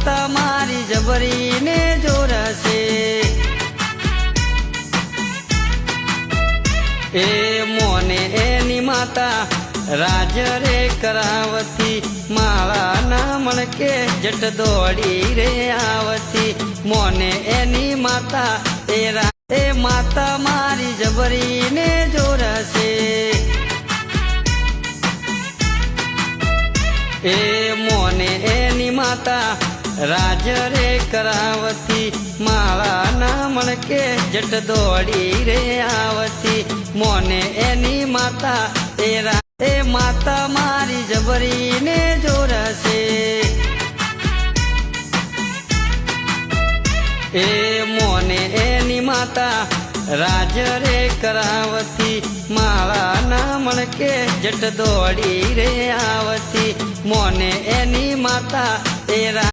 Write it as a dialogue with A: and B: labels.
A: માતા મારી જબરીને જોરશે એ મોને એની માતા રાજ રે કરાવતી મારા નામણ કે જટ દોડી રે આવતી મોને એની માતા એ માતા મારી જબરીને જોરશે એ મોને એની માતા રાજ રે કરાવતી મારા નામણ કે જટ દોડી રે આવતી મોને એની માતા એ માતા મારી જબરીને જોરશે એ મોને એની માતા રાજ રે કરાવતી મારા નામણ કે જટ દોડી રે આવતી મોને એની માતા